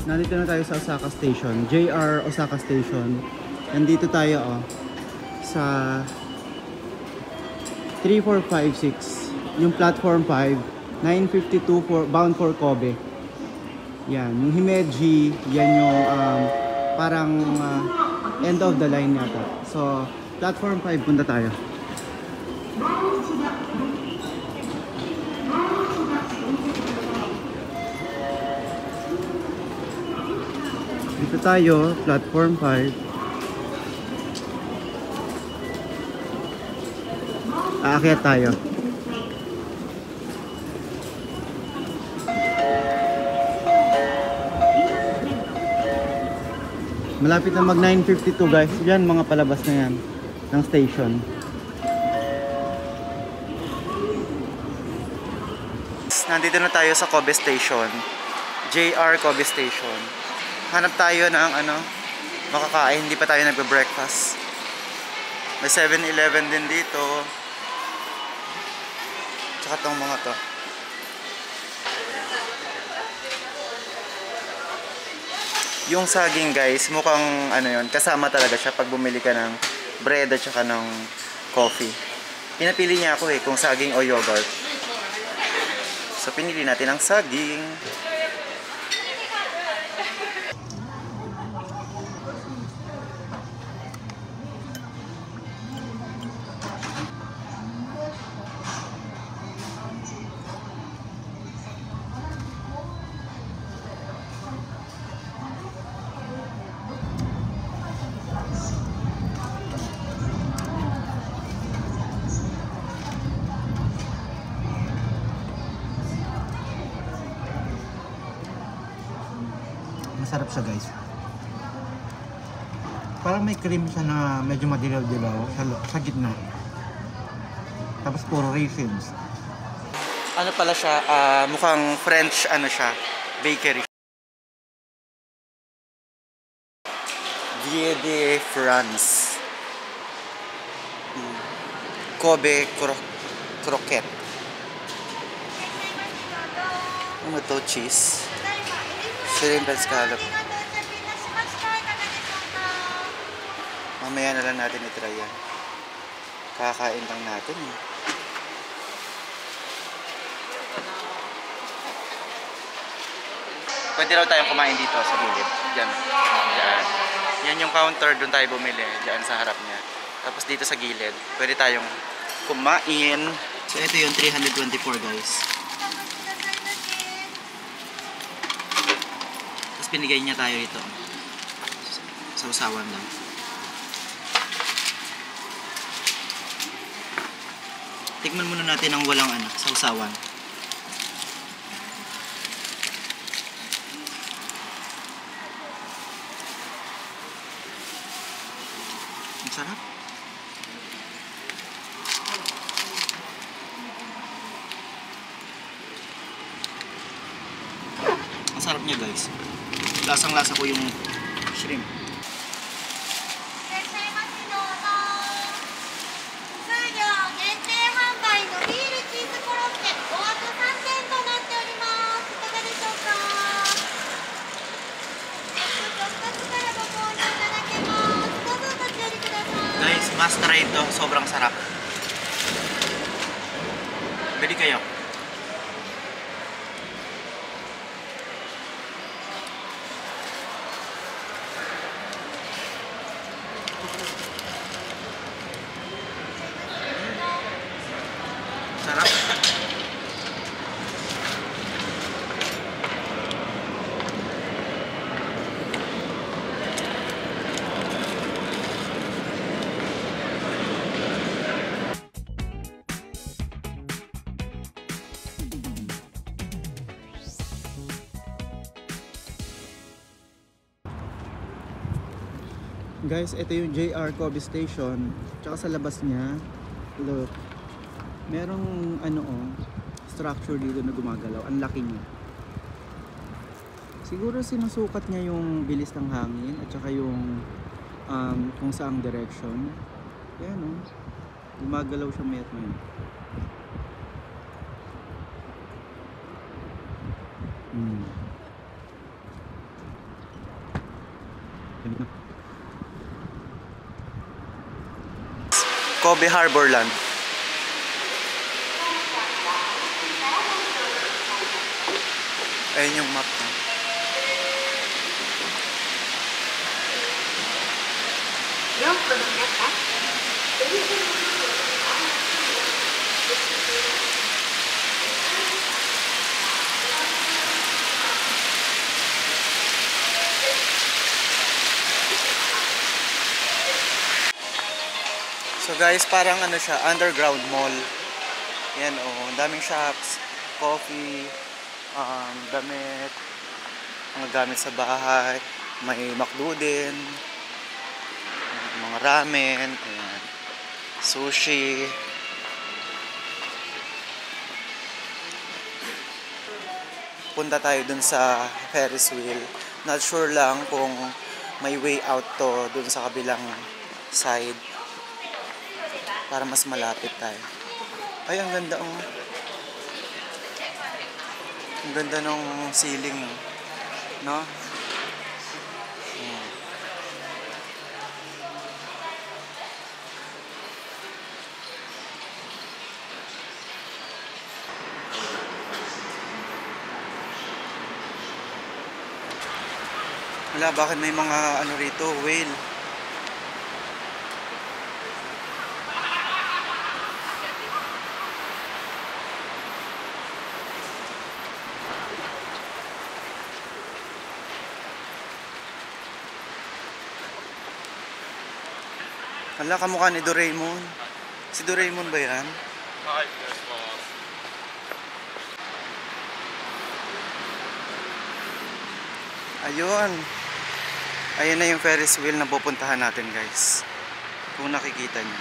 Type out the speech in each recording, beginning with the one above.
Nandito na tayo sa Osaka Station, JR Osaka Station. Nandito tayo sa 3456, yung platform 5, 952 bound for Kobe. Yan, yung Himeji, yan yung parang end of the line yata. So, platform 5 punta tayo. Dito tayo, platform 5. Aakyat tayo. Malapit na mag 9:52 guys. Yan, mga palabas na yan ng station. Nandito na tayo sa Kobe Station, JR Kobe Station. Hanap tayo ng makakain. Hindi pa tayo nagbe-breakfast. May 7-Eleven din dito. Tsaka tong mga to. Yung saging guys, mukhang yun, kasama talaga siya pag bumili ka ng bread at saka ng coffee. Pinapili niya ako kung saging o yogurt. So pinili natin ang saging. Masarap siya guys. Parang may cream siya na medyo madilaw-dilaw sa gitna. Tapos puro raisins. Ano pala siya? Mukhang French siya, bakery. Vie de France. Kobe croquette. Ano to? Cheese. Shrimp and scallop. Mamaya na lang natin i-try yan. Kakain lang natin eh. Pwede raw tayong kumain dito sa gilid. Diyan. Diyan. Yan yung counter, doon tayo bumili. Diyan sa harap niya. Tapos dito sa gilid, pwede tayong kumain. So ito yung 324 guys. Pinigay niya tayo ito sa usawan lang. Tikman muna natin ang walang sa usawan. Ang sarap. Ang sarap niya guys. Lasang-lasa ko yung shrimp. Guys, must try ito. Sobrang sarap. Bili kayo. Sarap. Guys, ito yung JR Kobe Station. Tsaka sa labas niya, look, merong structure dito na gumagalaw. Ang laki niya. Siguro sinusukat niya yung bilis ng hangin at saka yung kung saang direction. Yan gumagalaw siya mayat maya. Kobe Harborland. Ayun yung map na. So guys, parang ano siya, underground mall. Yan oh, daming shops, coffee, damit, mga gamit sa bahay, may McDo din, mga ramen, ayan, sushi. Punta tayo dun sa Ferris wheel. Not sure lang kung may way out to dun sa kabilang side para mas malapit tayo. Ay, ang ganda oh. Ang ganda ng ceiling, no? Wala, bakit may mga ano rito, whale? Wala, kamukha ni Doraemon. Si Doraemon ba yan? Ayun. Ayun na yung Ferris wheel na pupuntahan natin, guys. Kung nakikita nyo.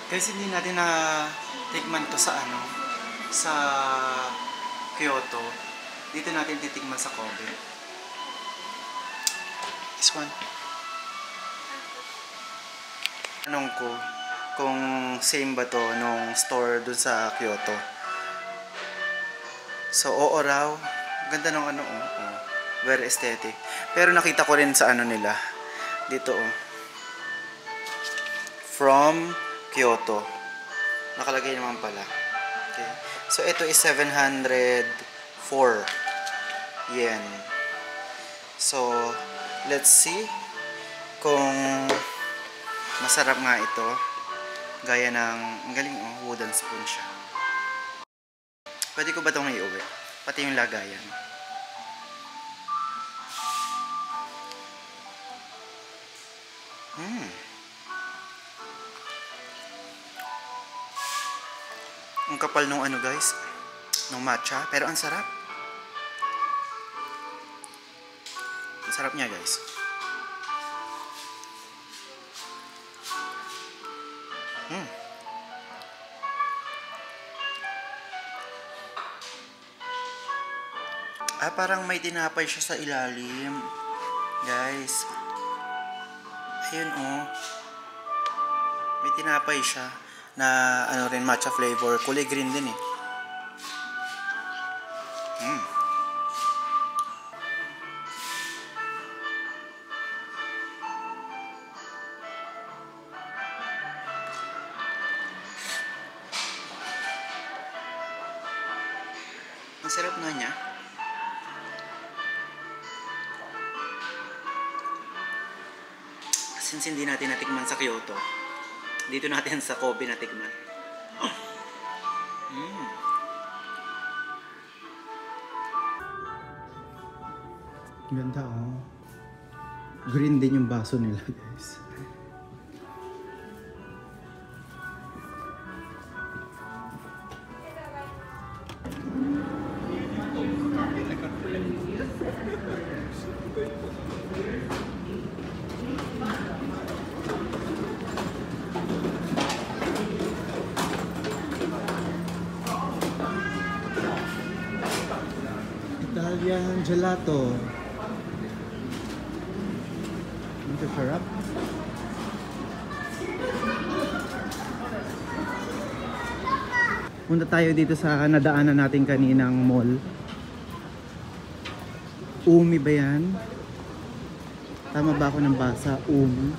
Guys, hindi natin na tikman to sa ano, sa Kyoto. Dito natin titikman sa Kobe. This one. Tanong ko kung same ba to nung store dun sa Kyoto. So, oo raw. Ganda ng ano, oh. Very aesthetic. Pero nakita ko rin sa ano nila. Dito, oh. From Kyoto. Nakalagay naman pala. Okay. So, ito is 704 yen. So, let's see kung masarap nga ito. Gaya ng, ang galing, oh, wooden spoon siya. Pwede ko ba itong iuwi? Pati yung lagayan. Ang kapal nung ano guys, nung matcha, pero ang sarap. Ang sarap niya guys. Parang may tinapay siya sa ilalim. Guys. Ayun oh. May tinapay siya na ano rin matcha flavor. Kulay green din eh. Ang sarap nga niya. Since hindi natin natikman sa Kyoto, dito natin sa Kobe natikman. Ganda oh. Green din yung baso nila guys. Italian gelato. Ito sarap. Punta tayo dito sa nadaanan natin kaninang mall. Umi ba yan? Tama ba ako ng basa? Umi.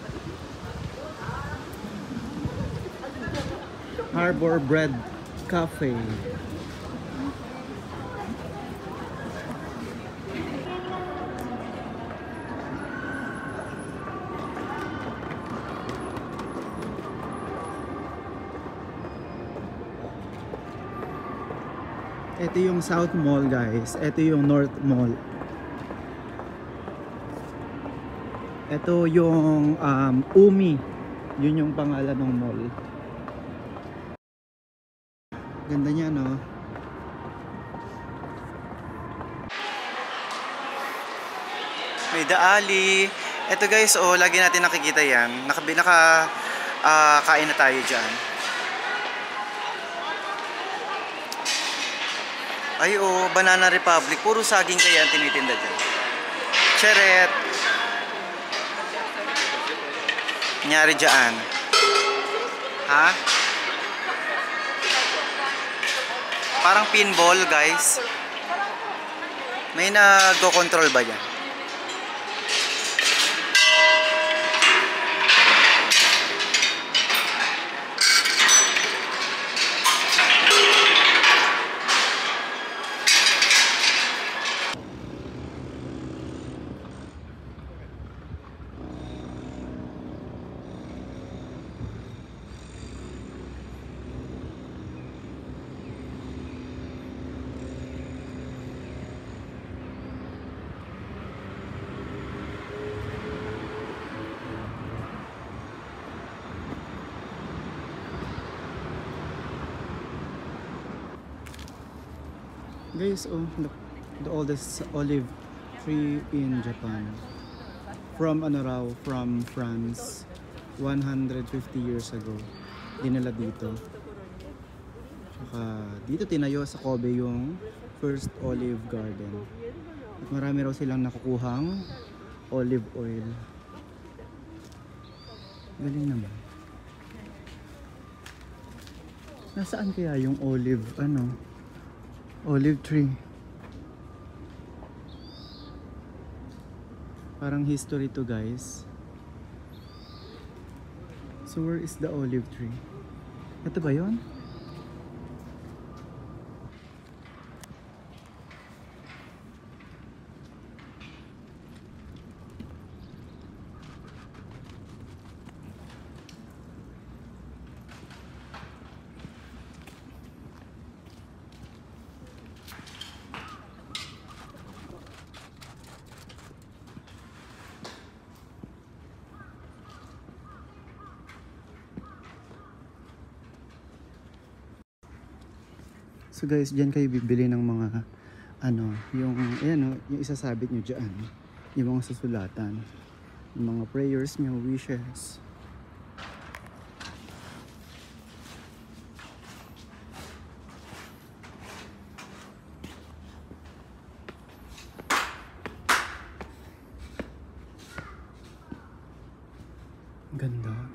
Harbor Bread Cafe. Ito yung South Mall guys. Ito yung North Mall. Ito yung Umi. Yun yung pangalan ng mall. Ganda niya no. May daali. Ito guys, oh, lagi natin nakikita yan. Kain na tayo dyan. Ay oh, Banana Republic. Puro saging kaya ang tinitinda dyan. Cheret. Nangyari dyan. Ha? Parang pinball guys. May nag-control ba dyan? Guys, oh, look, the oldest olive tree in Japan. From from France, 150 years ago. Dinala dito. Saka dito tinayo sa Kobe yung first olive garden. At marami raw silang nakukuhang olive oil. Galing naman. Nasaan kaya yung olive tree? Parang history to guys. So where is the olive tree? Ito ba yun? So guys, diyan kayo bibili ng mga ano, yung ayan oh, yung isasabit nyo diyan. Yung mga susulatan, yung mga prayers nyo, wishes. Ganda.